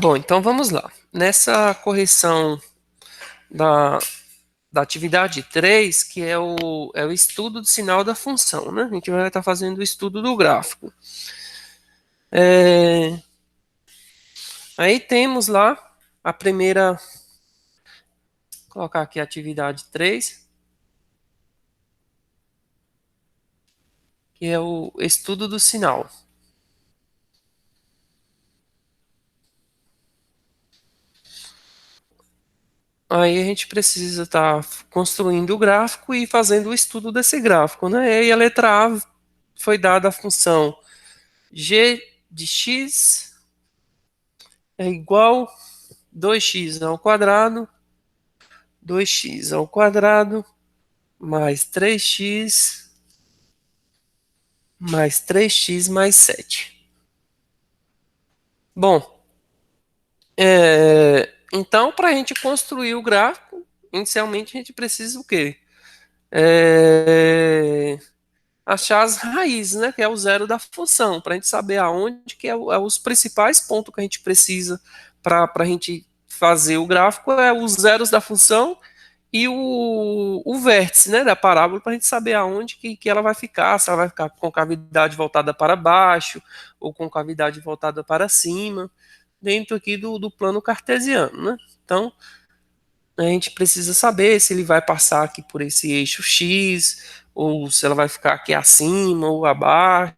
Bom, então vamos lá. Nessa correção da, da atividade 3, que é o estudo do sinal da função, né? A gente vai estar fazendo o estudo do gráfico. Aí temos lá a primeira, vou colocar aqui a atividade 3, que é o estudo do sinal. Aí a gente precisa estar construindo o gráfico e fazendo o estudo desse gráfico, né? E a letra A foi dada a função g de x é igual 2x ao quadrado, 2x ao quadrado, mais 3x, mais 3x mais 7. Bom, então para a gente construir o gráfico, inicialmente a gente precisa o quê? Achar as raízes, né? Que é o zero da função, para a gente saber aonde que é os principais pontos que a gente precisa para a gente fazer o gráfico, é os zeros da função e o vértice, né, da parábola, para a gente saber aonde que ela vai ficar, se ela vai ficar com cavidade voltada para baixo ou com cavidade voltada para cima, dentro aqui do plano cartesiano, né? Então, a gente precisa saber se ele vai passar aqui por esse eixo X, ou se ela vai ficar aqui acima ou abaixo.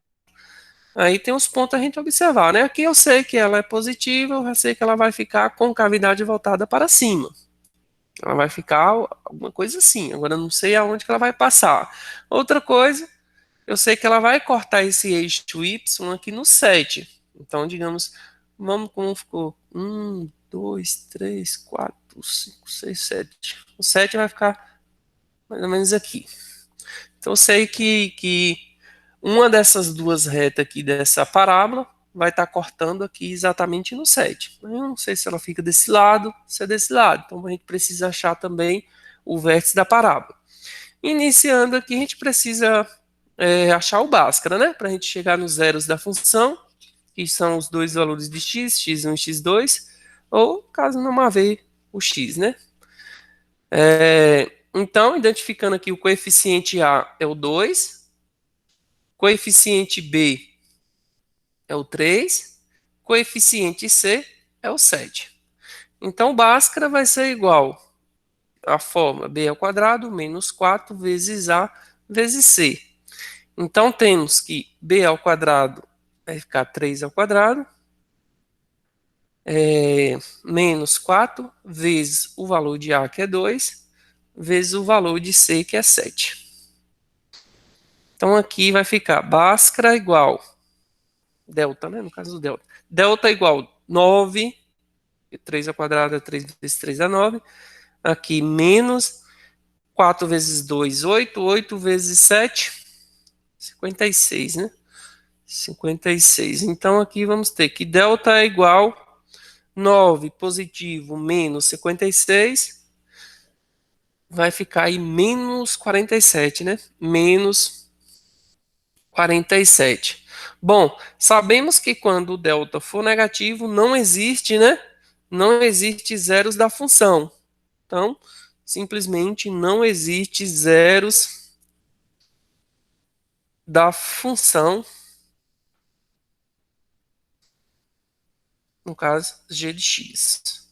Aí tem uns pontos a gente observar, né? Aqui eu sei que ela é positiva, eu já sei que ela vai ficar com cavidade voltada para cima. Ela vai ficar alguma coisa assim. Agora eu não sei aonde que ela vai passar. Outra coisa, eu sei que ela vai cortar esse eixo Y aqui no 7. Então, digamos, vamos como ficou? 1, 2, 3, 4, 5, 6, 7. O 7 vai ficar mais ou menos aqui. Então eu sei que uma dessas duas retas aqui dessa parábola vai estar cortando aqui exatamente no 7. Eu não sei se ela fica desse lado, se é desse lado. Então a gente precisa achar também o vértice da parábola. Iniciando aqui, a gente precisa achar o Bhaskara, né? Para a gente chegar nos zeros da função, que são os dois valores de x, x1 e x2, ou caso não haver o x, né? Então, identificando aqui o coeficiente A é o 2, coeficiente B é o 3, coeficiente C é o 7. Então, o Bhaskara vai ser igual à fórmula b ao quadrado menos 4 vezes A vezes C. Então, temos que b ao quadrado vai ficar 3 ao quadrado, menos 4 vezes o valor de A, que é 2, vezes o valor de C, que é 7. Então, aqui vai ficar Bhaskara igual delta, né? No caso do delta. Delta igual 9, 3 ao quadrado é 3 vezes 3 é 9. Aqui menos 4 vezes 2, 8. 8 vezes 7, 56, né? 56. Então aqui vamos ter que delta é igual 9 positivo menos 56. Vai ficar aí menos 47, né? Menos 47. Bom, sabemos que quando o delta for negativo, não existe, né? Não existe zeros da função. Então, simplesmente não existe zeros da função, no caso, g de x.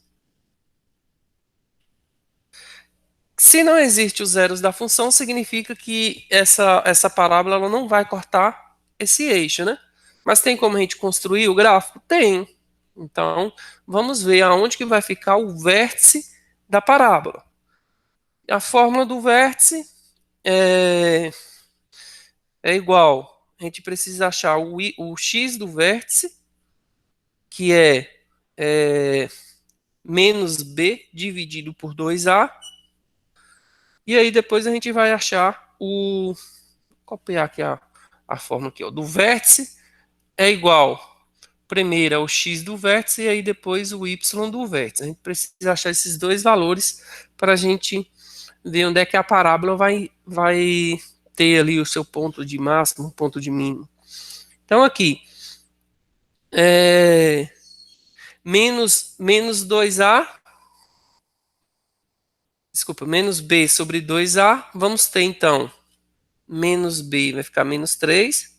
Se não existe os zeros da função, significa que essa parábola ela não vai cortar esse eixo, né? Mas tem como a gente construir o gráfico? Tem. Então, vamos ver aonde que vai ficar o vértice da parábola. A fórmula do vértice é igual. A gente precisa achar o x do vértice, que é menos b dividido por 2a. E aí depois a gente vai achar vou copiar aqui a fórmula aqui, ó, do vértice é igual primeiro ao x do vértice e aí depois o y do vértice. A gente precisa achar esses dois valores para a gente ver onde é que a parábola vai ter ali o seu ponto de máximo, ponto de mínimo. Então aqui, menos 2A, desculpa, menos B sobre 2A, vamos ter então menos B vai ficar menos 3,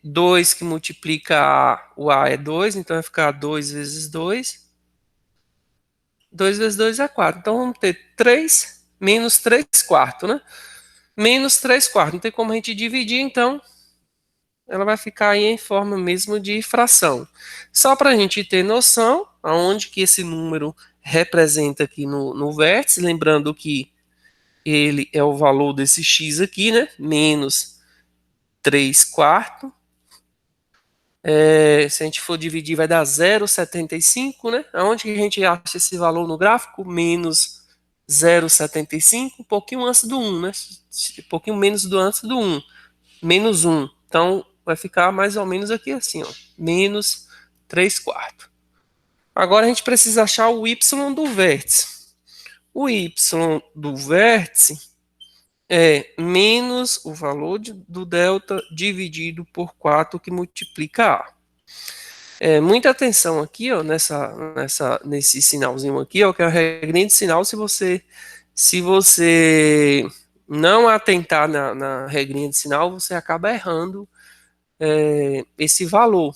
2 que multiplica A, o A é 2, então vai ficar 2 vezes 2, 2 vezes 2 é 4, então vamos ter 3 menos 3 quartos, né? Menos 3 quartos, não tem como a gente dividir, então ela vai ficar aí em forma mesmo de fração. Só para a gente ter noção aonde que esse número representa aqui no vértice, lembrando que ele é o valor desse x aqui, né? Menos 3 quartos. Se a gente for dividir, vai dar 0,75, né? Aonde que a gente acha esse valor no gráfico? Menos 0,75, um pouquinho antes do 1, né? Um pouquinho menos do antes do 1. Menos 1. Então, vai ficar mais ou menos aqui assim, ó. Menos 3 quartos. Agora a gente precisa achar o y do vértice. O y do vértice é menos o valor do delta dividido por 4 que multiplica A. Muita atenção aqui, ó, nesse sinalzinho aqui, ó, que é a regrinha de sinal. Se você não atentar na regrinha de sinal, você acaba errando esse valor.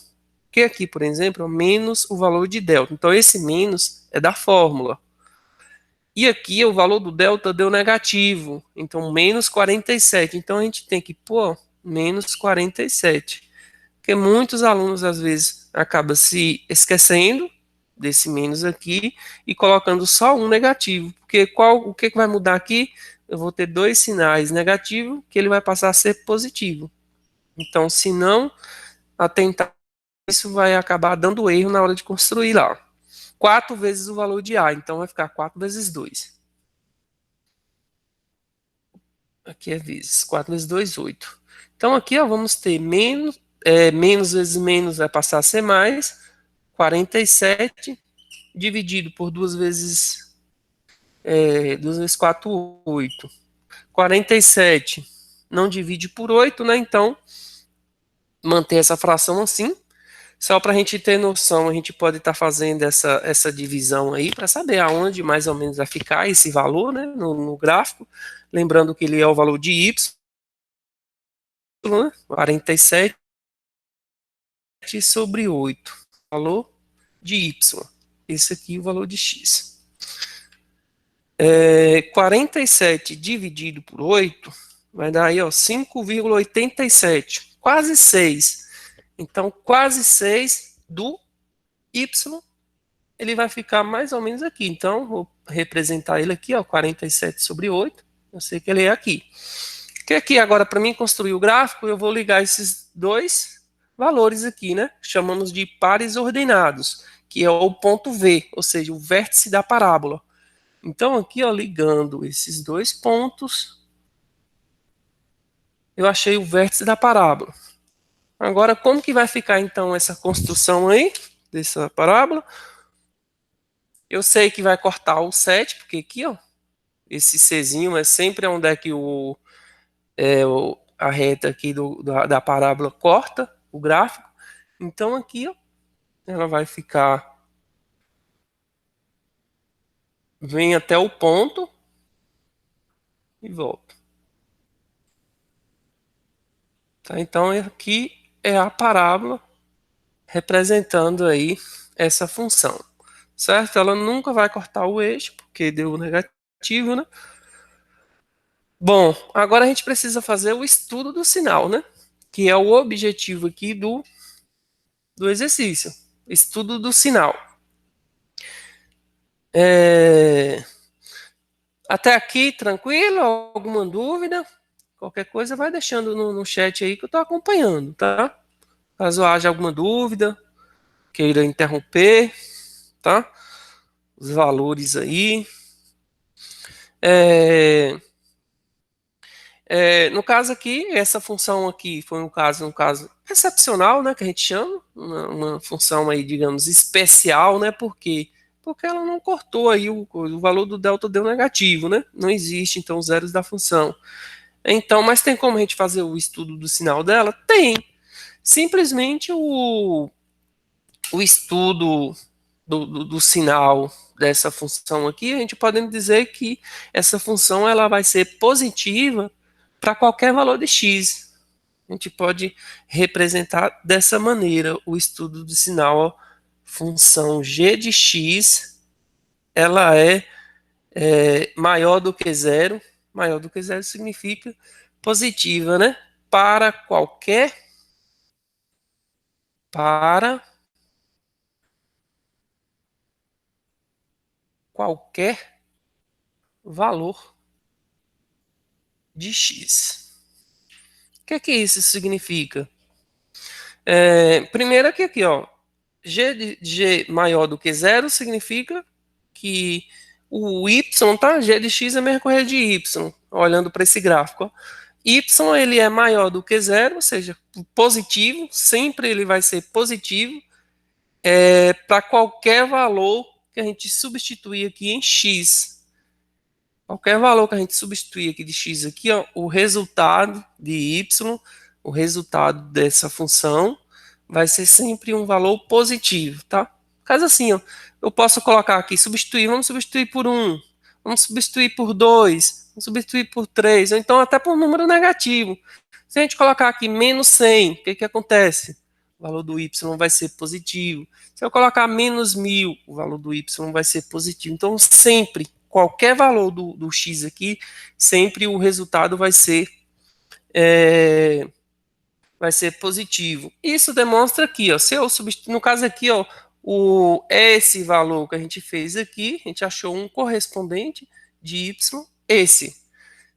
Que aqui, por exemplo, é menos o valor de delta. Então, esse menos é da fórmula. E aqui o valor do delta deu negativo. Então, menos 47. Então, a gente tem que pôr menos 47. Porque muitos alunos, às vezes, acabam se esquecendo desse menos aqui e colocando só um negativo. Porque o que vai mudar aqui? Eu vou ter dois sinais negativos que ele vai passar a ser positivo. Então, se não atentar, isso vai acabar dando erro na hora de construir lá. 4 vezes o valor de A, então vai ficar 4 vezes 2. Aqui é vezes. 4 vezes 2, 8. Então aqui ó, vamos ter menos vezes menos vai passar a ser mais. 47 dividido por 2 vezes 2 vezes 4, 8. 47 não divide por 8, né? Então, manter essa fração assim. Só para a gente ter noção, a gente pode estar fazendo essa divisão aí para saber aonde mais ou menos vai ficar esse valor, né, no gráfico. Lembrando que ele é o valor de y, né, 47 sobre 8, valor de y. Esse aqui é o valor de x. 47 dividido por 8 vai dar aí 5,87, quase 6. Então, quase 6 do y, ele vai ficar mais ou menos aqui. Então, vou representar ele aqui, ó, 47 sobre 8. Eu sei que ele é aqui. Que aqui agora, para mim construir o gráfico, eu vou ligar esses dois valores aqui, né? Chamamos de pares ordenados, que é o ponto V, ou seja, o vértice da parábola. Então, aqui, ó, ligando esses dois pontos, eu achei o vértice da parábola. Agora, como que vai ficar, então, essa construção aí, dessa parábola? Eu sei que vai cortar o 7, porque aqui, ó, esse Czinho é sempre onde é que a reta aqui da parábola corta o gráfico. Então, aqui, ó, ela vai ficar, vem até o ponto e volta. Tá? Então, aqui é a parábola representando aí essa função, certo? Ela nunca vai cortar o eixo, porque deu negativo, né? Bom, agora a gente precisa fazer o estudo do sinal, né? Que é o objetivo aqui do exercício. Estudo do sinal. Até aqui, tranquilo? Alguma dúvida? Qualquer coisa, vai deixando no chat aí que eu estou acompanhando, tá? Caso haja alguma dúvida, queira interromper, tá? Os valores aí. No caso aqui, essa função aqui foi um caso excepcional, né, que a gente chama, uma função aí, digamos, especial, né, por quê? Porque ela não cortou aí o valor do delta deu negativo, né, não existe, então, os zeros da função. Então, mas tem como a gente fazer o estudo do sinal dela? Tem. Simplesmente o estudo do sinal dessa função aqui, a gente pode dizer que essa função ela vai ser positiva para qualquer valor de x. A gente pode representar dessa maneira o estudo do sinal. Ó, função g de x, ela é maior do que zero. Maior do que zero significa positiva, né? Para para qualquer valor de x. O que isso significa? Primeiro que aqui, ó, g de g maior do que zero significa que o y, tá? G de x é a mesma coisa de y, olhando para esse gráfico. Ó. Y ele é maior do que zero, ou seja, positivo, sempre ele vai ser positivo para qualquer valor que a gente substituir aqui em x. Qualquer valor que a gente substituir aqui de x aqui, ó, o resultado de y, o resultado dessa função, vai ser sempre um valor positivo, tá? Caso assim, ó, eu posso colocar aqui, vamos substituir por 1, vamos substituir por 2, vamos substituir por 3, ou então até por um número negativo. Se a gente colocar aqui menos 100, o que acontece? O valor do y vai ser positivo. Se eu colocar menos 1000, o valor do y vai ser positivo. Então, sempre, qualquer valor do x aqui, sempre o resultado é, vai ser positivo. Isso demonstra aqui, ó, se eu substituir, no caso aqui, ó, esse valor que a gente fez aqui, a gente achou um correspondente de y, esse.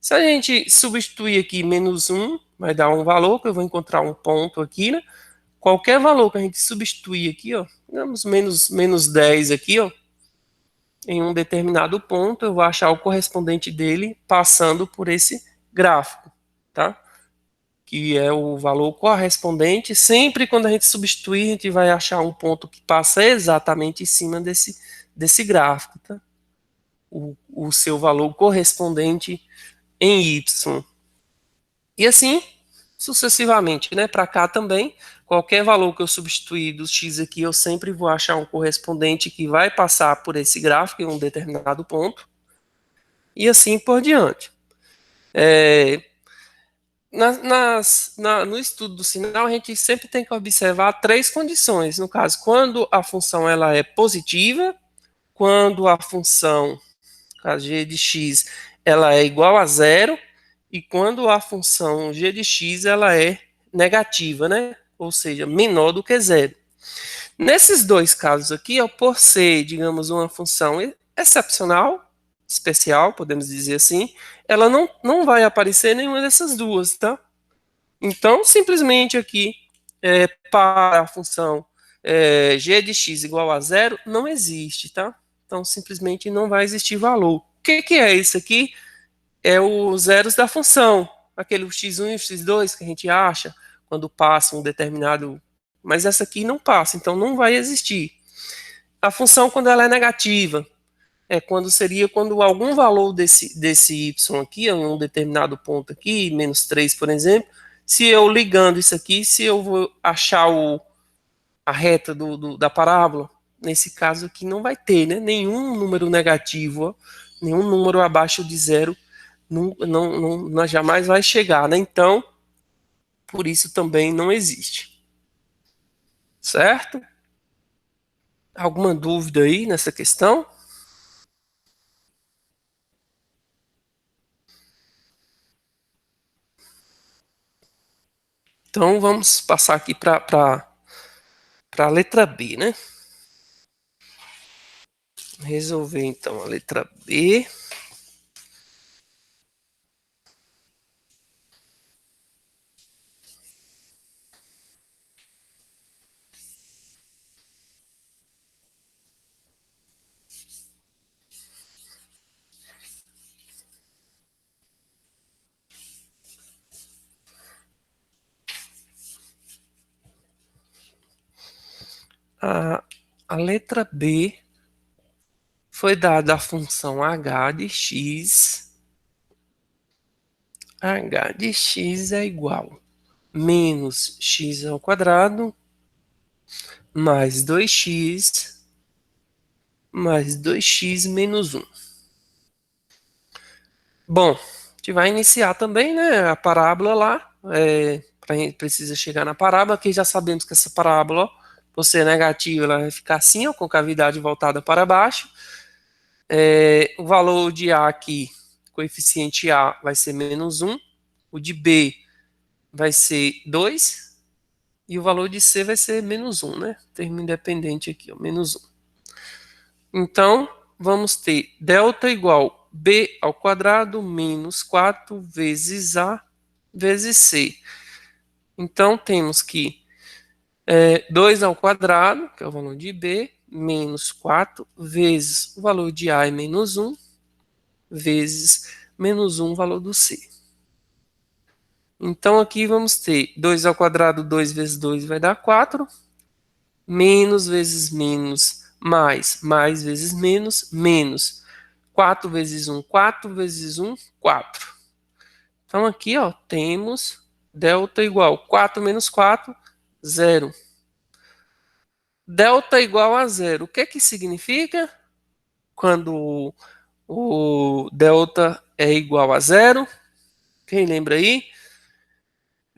Se a gente substituir aqui menos 1, vai dar um valor, que eu vou encontrar um ponto aqui, né? Qualquer valor que a gente substituir aqui, ó, digamos menos 10 aqui, ó, em um determinado ponto, eu vou achar o correspondente dele passando por esse gráfico, tá? Que é o valor correspondente. Sempre quando a gente substituir, a gente vai achar um ponto que passa exatamente em cima desse gráfico, tá? O seu valor correspondente em y. E assim sucessivamente, né? Para cá também, qualquer valor que eu substituir do x aqui, eu sempre vou achar um correspondente que vai passar por esse gráfico em um determinado ponto. E assim por diante. No estudo do sinal, a gente sempre tem que observar três condições. No caso, quando a função ela é positiva, quando a função a g de x ela é igual a zero e quando a função g de x ela é negativa, né? Ou seja, menor do que zero. Nesses dois casos aqui, ó, por ser, digamos, uma função excepcional, especial, podemos dizer assim, ela não vai aparecer nenhuma dessas duas, tá? Então, simplesmente aqui, para a função g de x igual a zero, não existe, tá? Então, simplesmente não vai existir valor. O que é isso aqui? É os zeros da função, aquele x1 e o x2 que a gente acha quando passa um determinado... Mas essa aqui não passa, então não vai existir. A função, quando ela é negativa, quando algum valor desse y aqui, em um determinado ponto aqui, menos 3, por exemplo, se eu ligando isso aqui, se eu vou achar a reta da parábola, nesse caso aqui não vai ter, né? Nenhum número negativo, ó, nenhum número abaixo de zero não jamais vai chegar, né? Então, por isso também não existe. Certo? Alguma dúvida aí nessa questão? Então, vamos passar aqui para a letra B, né? Resolver então a letra B. A letra B foi dada a função h de x. H de x é igual a menos x ao quadrado mais 2x mais 2x menos 1. Bom, a gente vai iniciar também, né, a parábola lá. A gente precisa chegar na parábola, que já sabemos que essa parábola, ó, por ser negativa, ela vai ficar assim, ó, com cavidade voltada para baixo. O valor de A aqui, coeficiente A, vai ser menos 1. O de B vai ser 2. E o valor de C vai ser menos 1, né? Termo independente aqui, ó, menos 1. Então, vamos ter delta igual B ao quadrado menos 4 vezes A vezes C. Então, temos que 2 ao quadrado, que é o valor de B, menos 4 vezes o valor de A é menos 1, vezes menos 1, o valor do C. Então, aqui vamos ter 2 ao quadrado, 2 vezes 2 vai dar 4, menos vezes menos, mais vezes menos, menos. 4 vezes 1, 4 vezes 1, 4. Então, aqui, ó, temos delta igual 4 menos 4, 0. Delta igual a 0. O que que significa? Quando o delta é igual a 0, quem lembra aí?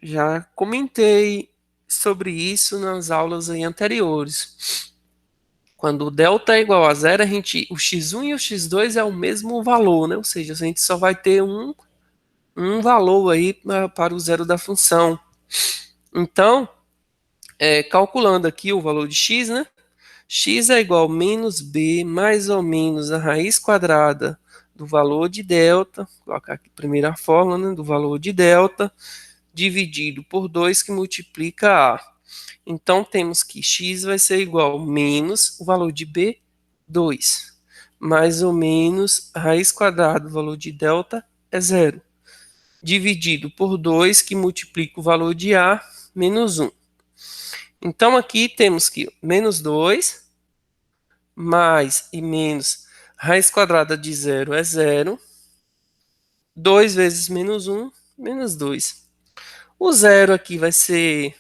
Já comentei sobre isso nas aulas aí anteriores. Quando o delta é igual a 0, o x1 e o x2 é o mesmo valor, né? Ou seja, a gente só vai ter um valor aí para o zero da função. Então, calculando aqui o valor de x, né? X é igual a menos b mais ou menos a raiz quadrada do valor de delta, vou colocar aqui a primeira fórmula, né, do valor de delta, dividido por 2 que multiplica a. Então, temos que x vai ser igual a menos o valor de b, 2, mais ou menos a raiz quadrada do valor de delta é 0, dividido por 2 que multiplica o valor de a, menos 1. Então, aqui temos que menos 2, mais e menos raiz quadrada de 0 é 0. 2 vezes menos 1, menos 2. O zero aqui vai ser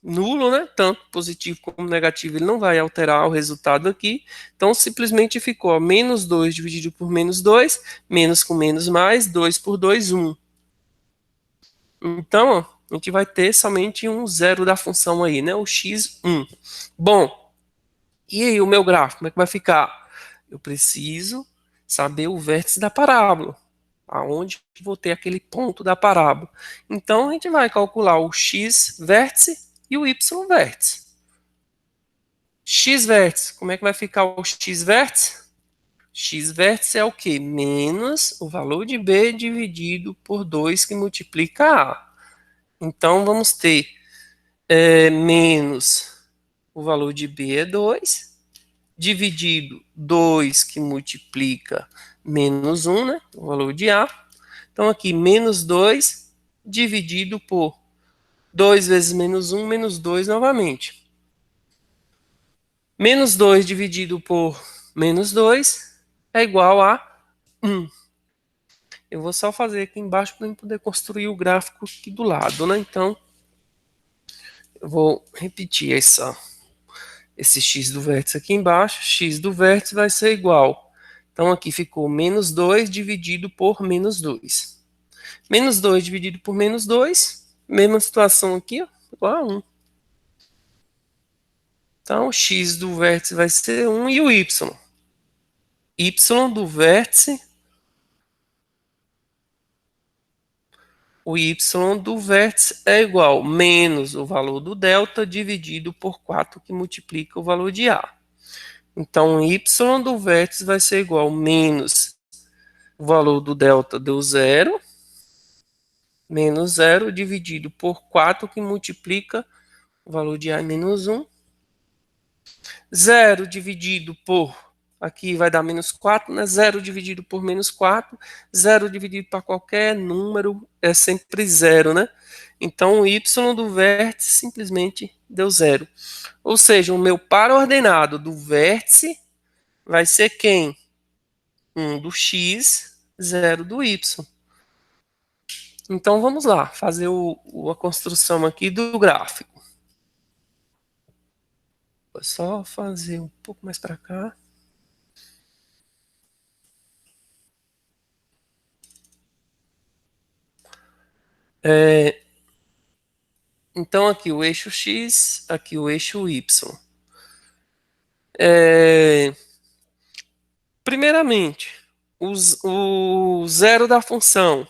nulo, né? Tanto positivo como negativo, ele não vai alterar o resultado aqui. Então, simplesmente ficou ó, menos 2 dividido por menos 2, menos com menos mais, 2 por 2, 1. Então, ó, a gente vai ter somente um zero da função aí, né? O x1. Bom, e aí o meu gráfico, como é que vai ficar? Eu preciso saber o vértice da parábola, aonde vou ter aquele ponto da parábola. Então a gente vai calcular o x vértice e o y vértice. X vértice, como é que vai ficar o x vértice? X vértice é o que? Menos o valor de b dividido por 2 que multiplica a. Então vamos ter menos o valor de b é 2, dividido 2 que multiplica menos 1, né? O valor de A. Então, aqui, menos 2 dividido por 2 vezes menos 2 novamente. Menos 2 dividido por menos 2 é igual a 1. Eu vou só fazer aqui embaixo para poder construir o gráfico aqui do lado, né? Então, eu vou repetir esse x do vértice aqui embaixo. X do vértice vai ser igual. Então, aqui ficou menos 2 dividido por menos 2. Menos 2 dividido por menos 2, mesma situação aqui, ó, igual a 1. Então, o x do vértice vai ser 1 e o y. Y do vértice, o y do vértice é igual a menos o valor do delta dividido por 4, que multiplica o valor de A. Então, o y do vértice vai ser igual a menos o valor do delta deu 0, menos 0 dividido por 4, que multiplica o valor de A é menos 1. 0 dividido por, aqui vai dar menos 4, né? 0 dividido por menos 4, 0 dividido para qualquer número é sempre 0, né? Então, o y do vértice simplesmente deu 0. Ou seja, o meu par ordenado do vértice vai ser quem? 1 do x, 0 do y. Então, vamos lá, fazer a construção aqui do gráfico. só fazer um pouco mais para cá. Então aqui o eixo X, aqui o eixo Y. Primeiramente, o zero da função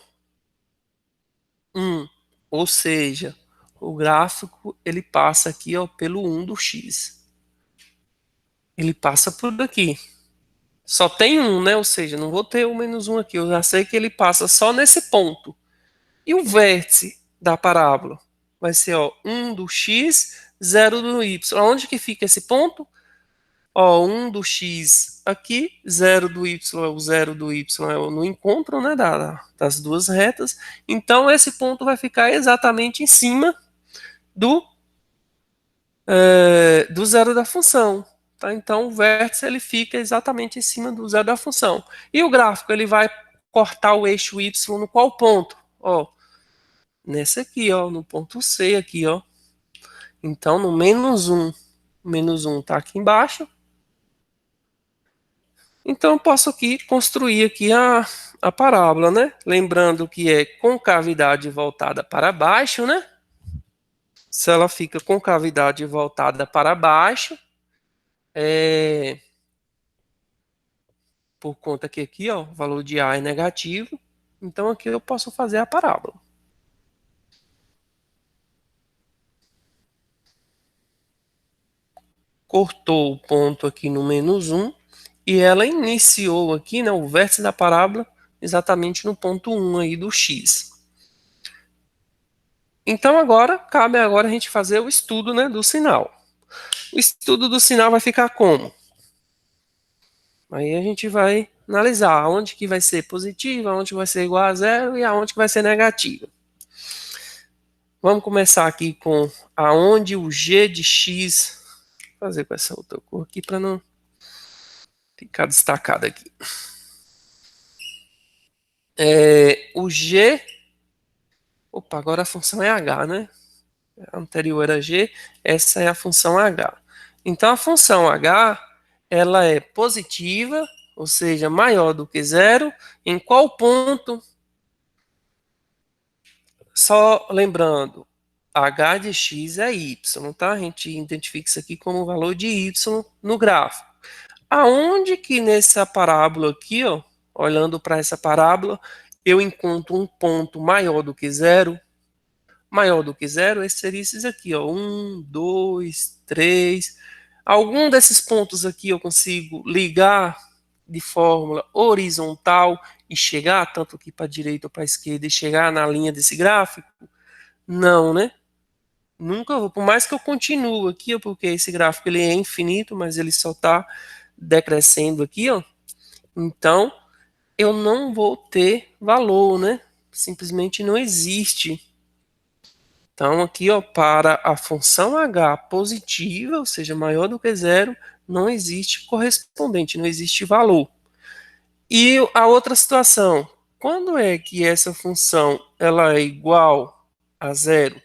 1, ou seja, o gráfico ele passa aqui ó, pelo 1 do X. Ele passa por aqui. Só tem um, né? Ou seja, não vou ter o menos um aqui. Eu já sei que ele passa só nesse ponto. E o vértice da parábola? Vai ser ó, 1 do x, 0 do y. Onde que fica esse ponto? Ó, 1 do x aqui, 0 do y, o 0 do y é no encontro né, das duas retas. Então, esse ponto vai ficar exatamente em cima do, do zero da função. Tá? Então, o vértice ele fica exatamente em cima do zero da função. E o gráfico ele vai cortar o eixo y no qual ponto? Ó, nesse aqui, ó, no ponto C aqui, ó. Então, no menos 1. O menos 1 está aqui embaixo. Então, eu posso aqui construir aqui a parábola, né? Lembrando que é concavidade voltada para baixo, né? Se ela fica concavidade voltada para baixo, por conta que aqui, ó, o valor de A é negativo, então aqui eu posso fazer a parábola. Cortou o ponto aqui no menos 1 e ela iniciou aqui, né, o vértice da parábola exatamente no ponto 1 aí do x. Então agora, cabe agora a gente fazer o estudo, né, do sinal. O estudo do sinal vai ficar como? Aí a gente vai analisar aonde que vai ser positivo, aonde vai ser igual a zero e aonde que vai ser negativo. Vamos começar aqui com aonde o g de x, vou fazer com essa outra cor aqui para não ficar destacado aqui. O g, opa, agora a função é h, né? A anterior era g, essa é a função h. Então a função h, ela é positiva, ou seja, maior do que zero, em qual ponto? Só lembrando, h de x é y, tá? A gente identifica isso aqui como o valor de y no gráfico. Aonde que nessa parábola aqui, ó, olhando para essa parábola, eu encontro um ponto maior do que zero? Maior do que zero, esse seria esses aqui, ó, 1, 2, 3. Algum desses pontos aqui eu consigo ligar de fórmula horizontal e chegar tanto aqui para a direita ou para a esquerda e chegar na linha desse gráfico? Não, né? Nunca vou. Por mais que eu continue aqui, ó, porque esse gráfico ele é infinito, mas ele só está decrescendo aqui, ó. Então, eu não vou ter valor, né? Simplesmente não existe. Então, aqui, ó, para a função h positiva, ou seja, maior do que zero, não existe correspondente, não existe valor. E a outra situação, quando é que essa função ela é igual a zero?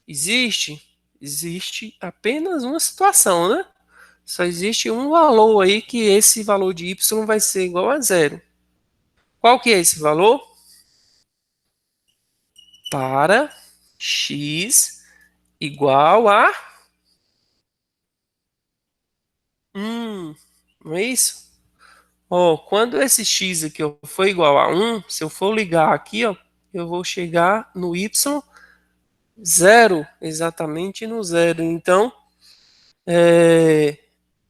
Existe apenas uma situação, né? Só existe um valor aí que esse valor de y vai ser igual a zero. Qual que é esse valor? Para x igual a 1. Não é isso? Ó, quando esse x aqui ó, for igual a 1, se eu for ligar aqui, ó, eu vou chegar no y zero, exatamente no zero. Então,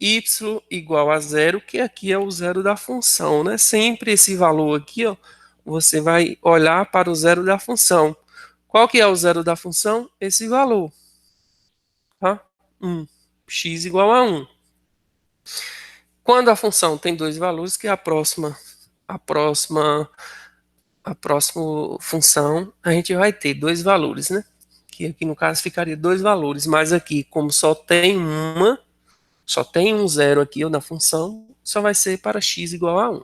y igual a zero, que aqui é o zero da função, né? Sempre esse valor aqui, ó, você vai olhar para o zero da função. Qual que é o zero da função? Esse valor, tá? 1. X igual a 1. Quando a função tem dois valores, que é a próxima, a próxima função, a gente vai ter dois valores, né? Que aqui no caso ficaria dois valores, mas aqui, como só tem um zero aqui na função, só vai ser para x igual a 1.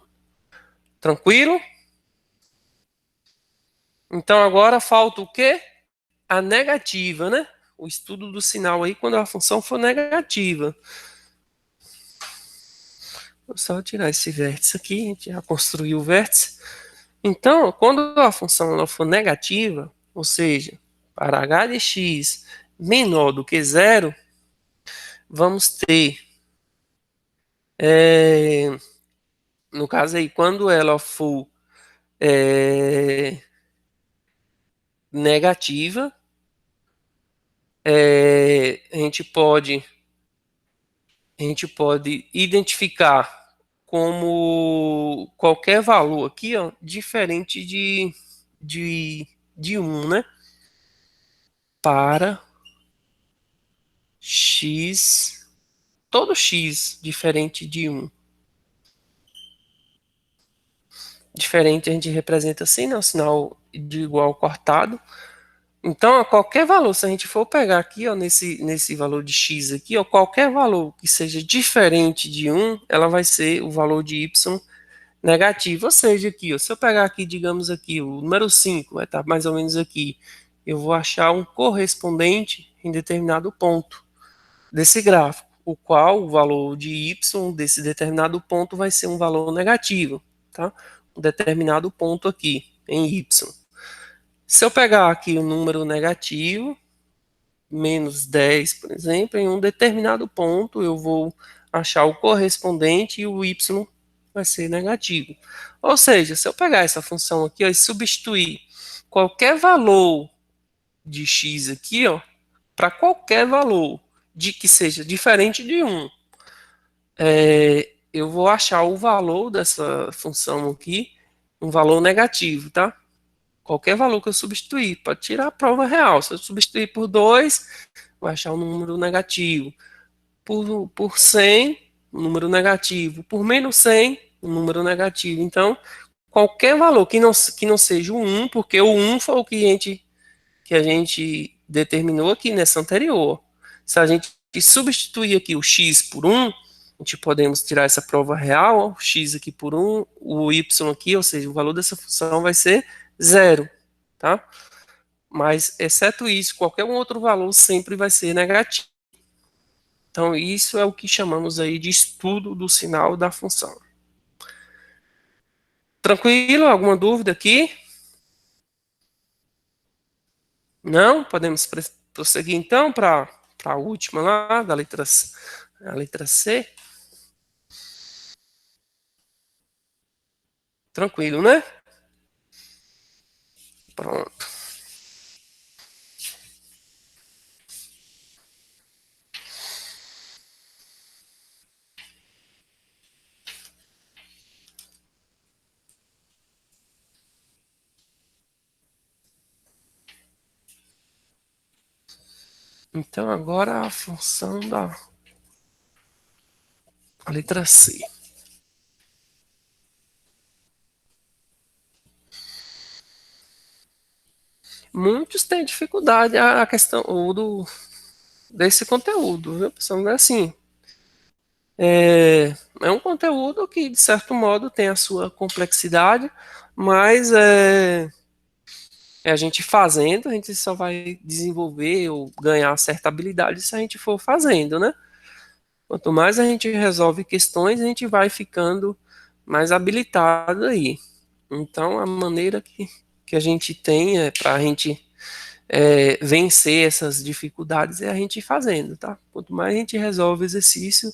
Tranquilo? Então agora falta o quê? A negativa, né? o estudo do sinal aí quando a função for negativa. Vou só tirar esse vértice aqui, a gente já construiu o vértice. Então, quando a função ela for negativa, ou seja, para h de x menor do que zero, vamos ter, no caso aí, quando ela for negativa, a gente pode identificar como qualquer valor aqui, ó, diferente de 1, né? Para x, todo x diferente de 1. Diferente a gente representa assim, né? O sinal de igual cortado. Então, a qualquer valor, se a gente for pegar aqui, ó, nesse valor de x aqui, ó, qualquer valor que seja diferente de 1, ela vai ser o valor de y negativo. Ou seja, aqui, ó, se eu pegar aqui, digamos aqui, o número 5 vai estar mais ou menos aqui, eu vou achar um correspondente em determinado ponto desse gráfico, o qual o valor de y desse determinado ponto vai ser um valor negativo, tá? Um determinado ponto aqui, em y. Se eu pegar aqui o número negativo, menos 10, por exemplo, em um determinado ponto eu vou achar o correspondente e o y vai ser negativo. Ou seja, se eu pegar essa função aqui ó, e substituir qualquer valor de x aqui, ó, para qualquer valor de que seja diferente de 1, eu vou achar o valor dessa função aqui, um valor negativo, tá? Qualquer valor que eu substituir, pode tirar a prova real. Se eu substituir por 2, vai achar um número negativo. Por 100, um número negativo. Por menos 100, um número negativo. Então, qualquer valor que não seja o 1, porque o 1 foi o que a gente determinou aqui nessa anterior. Se a gente substituir aqui o x por 1, a gente podemos tirar essa prova real, ó, o x aqui por 1, o y aqui, ou seja, o valor dessa função vai ser 0, tá? Mas, exceto isso, qualquer um outro valor sempre vai ser negativo. Então, isso é o que chamamos aí de estudo do sinal da função. Tranquilo? Alguma dúvida aqui? Não? Podemos prosseguir então para a última lá, a letra C. Tranquilo, né? Pronto. Então, agora a função da a letra C. Muitos têm dificuldade a questão desse conteúdo, viu? Pessoal, é assim. É um conteúdo que, de certo modo, tem a sua complexidade, mas a gente fazendo, a gente só vai desenvolver ou ganhar certa habilidade se a gente for fazendo, né? Quanto mais a gente resolve questões, a gente vai ficando mais habilitado aí. Então, a maneira que a gente tem para a gente vencer essas dificuldades é a gente fazendo, tá? Quanto mais a gente resolve o exercício,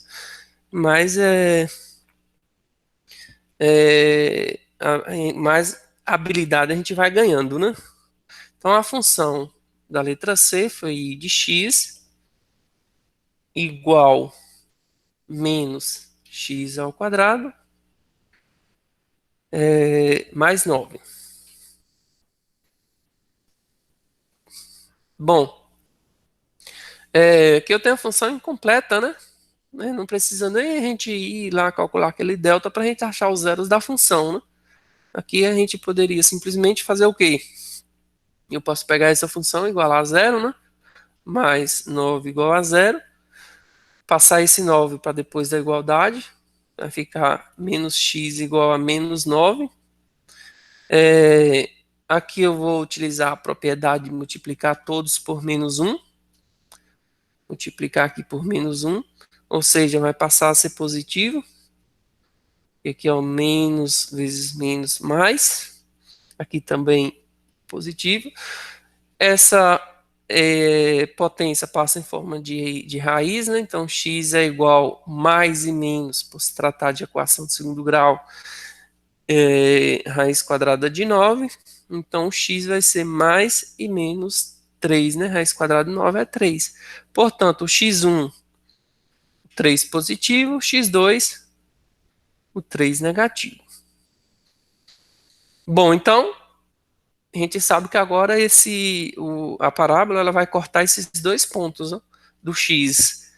mais mais habilidade a gente vai ganhando, né? Então a função da letra C foi de x igual menos x ao quadrado mais 9. Bom, aqui eu tenho a função incompleta, né? Não precisa nem a gente ir lá calcular aquele delta para a gente achar os zeros da função, né? Aqui a gente poderia simplesmente fazer o quê? Eu posso pegar essa função igual a zero, né? Mais 9 igual a zero. Passar esse 9 para depois da igualdade. Vai ficar menos x igual a menos 9. Aqui eu vou utilizar a propriedade de multiplicar todos por menos 1. multiplicar aqui por menos 1, ou seja, vai passar a ser positivo. E aqui, ó, menos vezes menos mais. Aqui também positivo. Essa potência passa em forma de raiz, né? Então, x é igual mais e menos, por se tratar de equação de segundo grau, raiz quadrada de 9. Então, x vai ser mais e menos 3, né? Raiz quadrada de 9 é 3. Portanto, o x1, 3 positivo, x2, o 3 negativo. Bom, então, a gente sabe que agora a parábola ela vai cortar esses dois pontos, né, do x.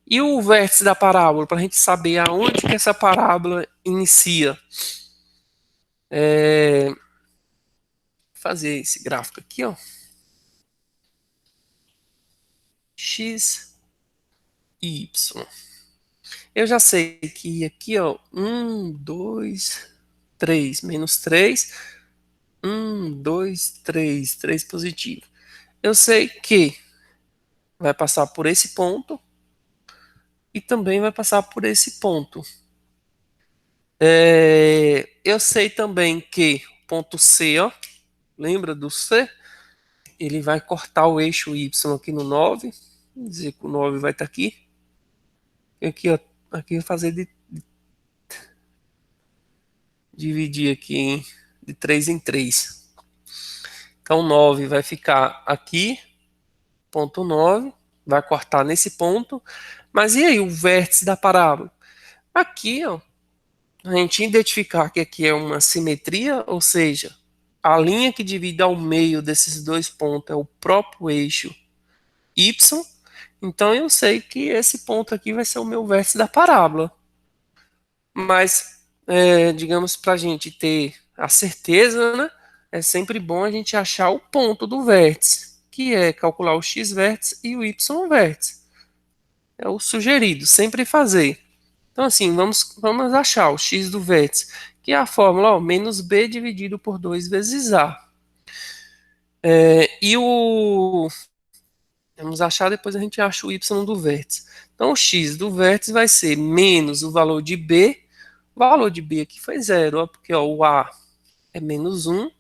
E o vértice da parábola, para a gente saber aonde que essa parábola inicia. Fazer esse gráfico aqui, ó. X e Y. Eu já sei que aqui, ó, 1, 2, 3, menos 3, 1, 2, 3, 3 positivo. Eu sei que vai passar por esse ponto e também vai passar por esse ponto. Eu sei também que o ponto C, ó, lembra do C? Ele vai cortar o eixo Y aqui no 9. Vamos dizer que o 9 vai estar aqui. Aqui, ó, aqui eu vou fazer dividir aqui de 3 em 3. Então 9 vai ficar aqui, ponto 9, vai cortar nesse ponto. Mas e aí o vértice da parábola? Aqui, ó, a gente identificar que aqui é uma simetria, ou seja, a linha que divide ao meio desses dois pontos é o próprio eixo Y. Então eu sei que esse ponto aqui vai ser o meu vértice da parábola. Mas, digamos, para a gente ter a certeza, né, é sempre bom a gente achar o ponto do vértice, que é calcular o x vértice e o y vértice. É o sugerido, sempre fazer. Então, assim, vamos achar o x do vértice, que é a fórmula, ó, menos b dividido por 2 vezes a. Vamos achar, depois a gente acha o y do vértice. Então, o x do vértice vai ser menos o valor de b. O valor de b aqui foi zero, ó, porque ó, o a é menos 1,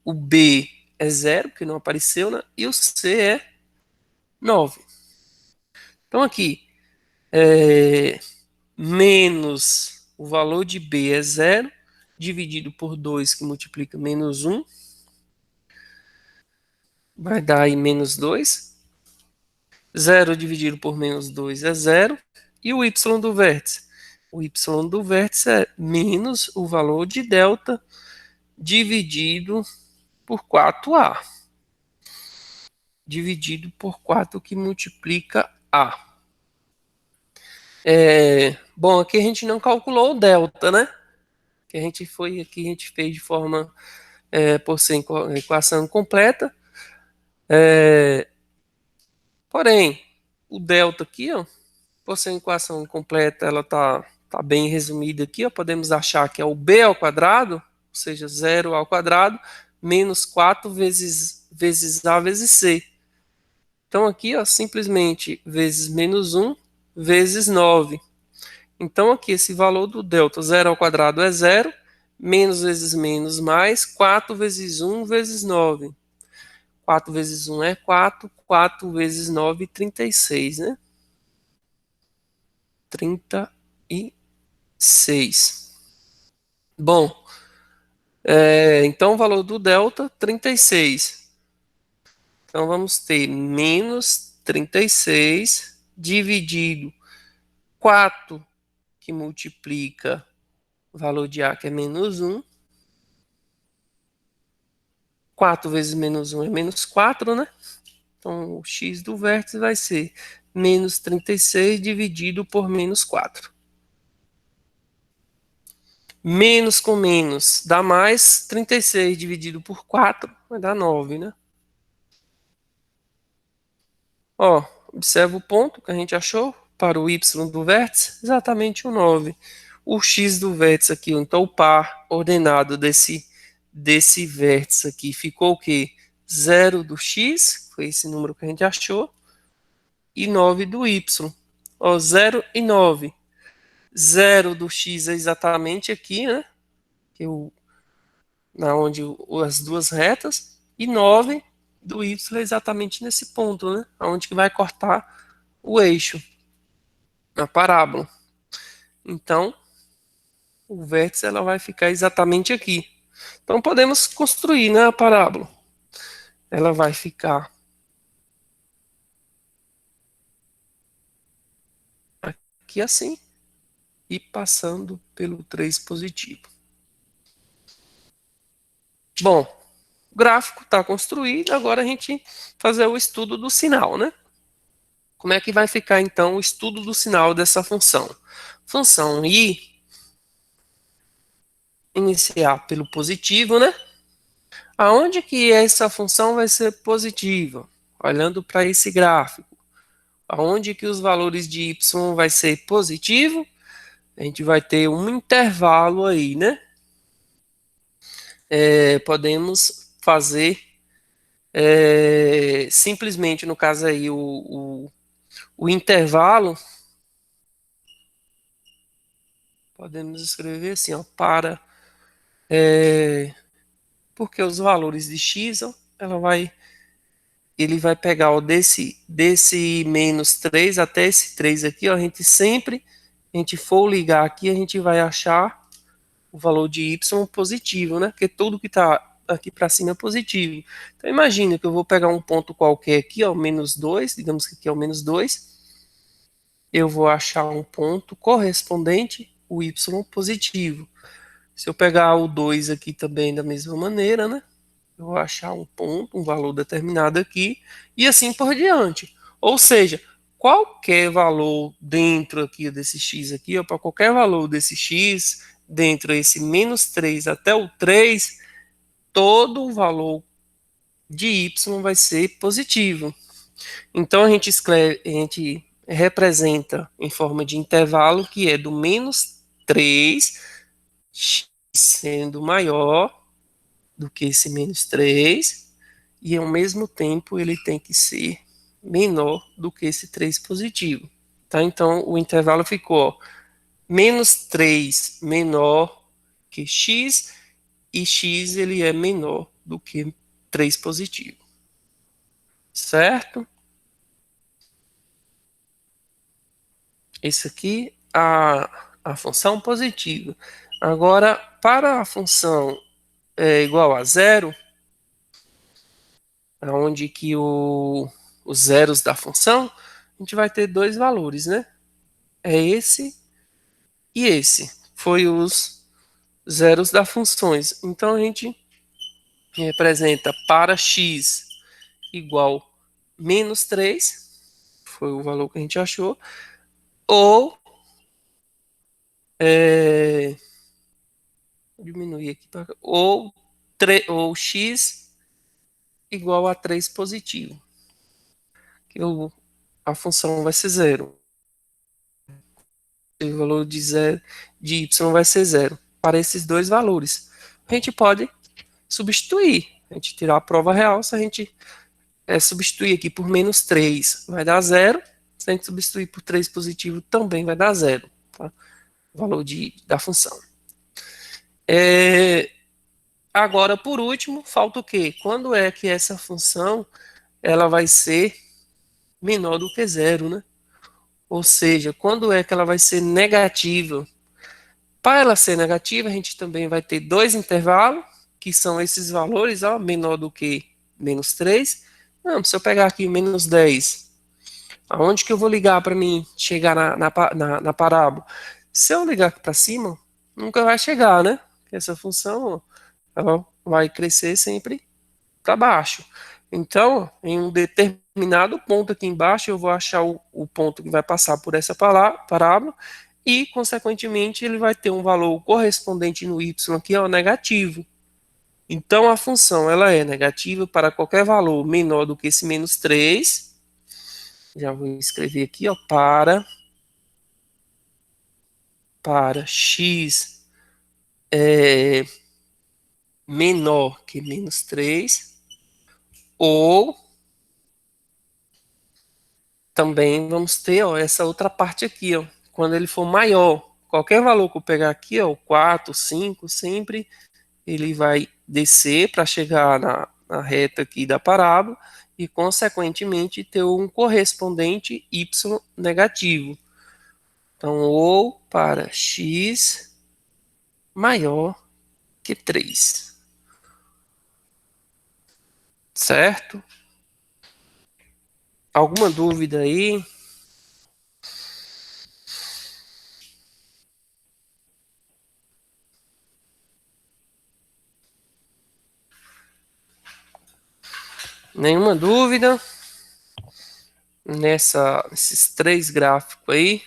o b é zero, porque não apareceu, né? E o c é 9. Então, aqui, menos o valor de b é zero, dividido por 2, que multiplica menos 1, vai dar aí menos 2. 0 dividido por menos 2 é zero. E o y do vértice? O y do vértice é menos o valor de delta dividido por 4a. Dividido por 4, que multiplica a. Bom, aqui a gente não calculou o delta, né? Que aqui a gente fez de forma por ser equação completa. Porém, o delta aqui, ó, por ser uma equação completa, ela tá bem resumida aqui, ó, podemos achar que é o b ao quadrado, ou seja, 0 ao quadrado, menos 4 vezes a vezes c. Então aqui, ó, simplesmente vezes menos 1 vezes 9. Então aqui esse valor do delta, 0 ao quadrado é 0, menos vezes menos mais, 4 vezes 1 vezes 9. 4 vezes 1 é 4, 4 vezes 9, 36, né? 36. Bom, então o valor do delta, 36. Então vamos ter menos 36 dividido 4, que multiplica o valor de A, que é menos 1. 4 vezes menos 1 é menos 4, né? Então o x do vértice vai ser menos 36 dividido por menos 4. Menos com menos dá mais, 36 dividido por 4 vai dar 9, né? Ó, observa o ponto que a gente achou para o y do vértice, exatamente o 9. O x do vértice aqui, então o par ordenado desse vértice aqui ficou o quê? 0 do x, foi esse número que a gente achou, e 9 do y. Ó, 0 e 9. 0 do x é exatamente aqui, né? Que o, na onde as duas retas. E 9 do y é exatamente nesse ponto, né? Onde que vai cortar o eixo, a parábola. Então, o vértice ela vai ficar exatamente aqui. Então, podemos construir, né, a parábola. Ela vai ficar aqui assim e passando pelo 3 positivo. Bom, o gráfico está construído, agora a gente fazer o estudo do sinal, né? Como é que vai ficar, então, o estudo do sinal dessa função? Função i iniciar pelo positivo, né? Aonde que essa função vai ser positiva? Olhando para esse gráfico. Aonde que os valores de y vai ser positivo? A gente vai ter um intervalo aí, né? Podemos fazer simplesmente, no caso aí, o intervalo, podemos escrever assim, ó, porque os valores de x, ó, ele vai pegar ó, desse menos 3 até esse 3 aqui, ó, a gente for ligar aqui, a gente vai achar o valor de y positivo, né? Porque tudo que está aqui para cima é positivo. Então imagina que eu vou pegar um ponto qualquer aqui, ó, menos 2, digamos que aqui é o menos 2, eu vou achar um ponto correspondente, o y positivo. Se eu pegar o 2 aqui também da mesma maneira, né? Eu vou achar um ponto, um valor determinado aqui, e assim por diante. Ou seja, qualquer valor dentro aqui desse x aqui, para qualquer valor desse x, dentro desse menos 3 até o 3, todo o valor de y vai ser positivo. Então a gente escreve, a gente representa em forma de intervalo que é do menos 3, x sendo maior do que esse menos 3, e ao mesmo tempo ele tem que ser menor do que esse 3 positivo. Tá? Então o intervalo ficou ó, menos 3 menor que x, e x ele é menor do que 3 positivo. Certo? Isso aqui a função positiva. Agora, para a função igual a zero, onde que os zeros da função, a gente vai ter dois valores, né? É esse e esse. Foi os zeros das funções. Então a gente representa para x igual menos 3, foi o valor que a gente achou, ou diminuir aqui para ou x igual a 3 positivo. Que a função vai ser zero. O valor de y vai ser zero. Para esses dois valores, a gente pode substituir. A gente tirar a prova real, se a gente substituir aqui por menos 3, vai dar zero. Se a gente substituir por 3 positivo, também vai dar zero. Tá? O valor da função. Agora, por último, falta o quê? Quando é que essa função ela vai ser menor do que zero, né? Ou seja, quando é que ela vai ser negativa? Para ela ser negativa, a gente também vai ter dois intervalos, que são esses valores, ó, menor do que menos 3. Não, se eu pegar aqui menos 10, aonde que eu vou ligar para mim chegar na parábola? Se eu ligar aqui para cima, nunca vai chegar, né? Essa função ela vai crescer sempre para baixo. Então, em um determinado ponto aqui embaixo, eu vou achar o ponto que vai passar por essa parábola e, consequentemente, ele vai ter um valor correspondente no y aqui, ó, negativo. Então, a função ela é negativa para qualquer valor menor do que esse menos 3. Já vou escrever aqui, ó, para x menor que menos 3, ou também vamos ter, ó, essa outra parte aqui, ó. Quando ele for maior, qualquer valor que eu pegar aqui, ó, 4, 5, sempre ele vai descer para chegar na reta aqui da parábola e, consequentemente, ter um correspondente y negativo. Então, ou para x maior que 3, certo? Alguma dúvida aí? Nenhuma dúvida nesses três gráficos aí?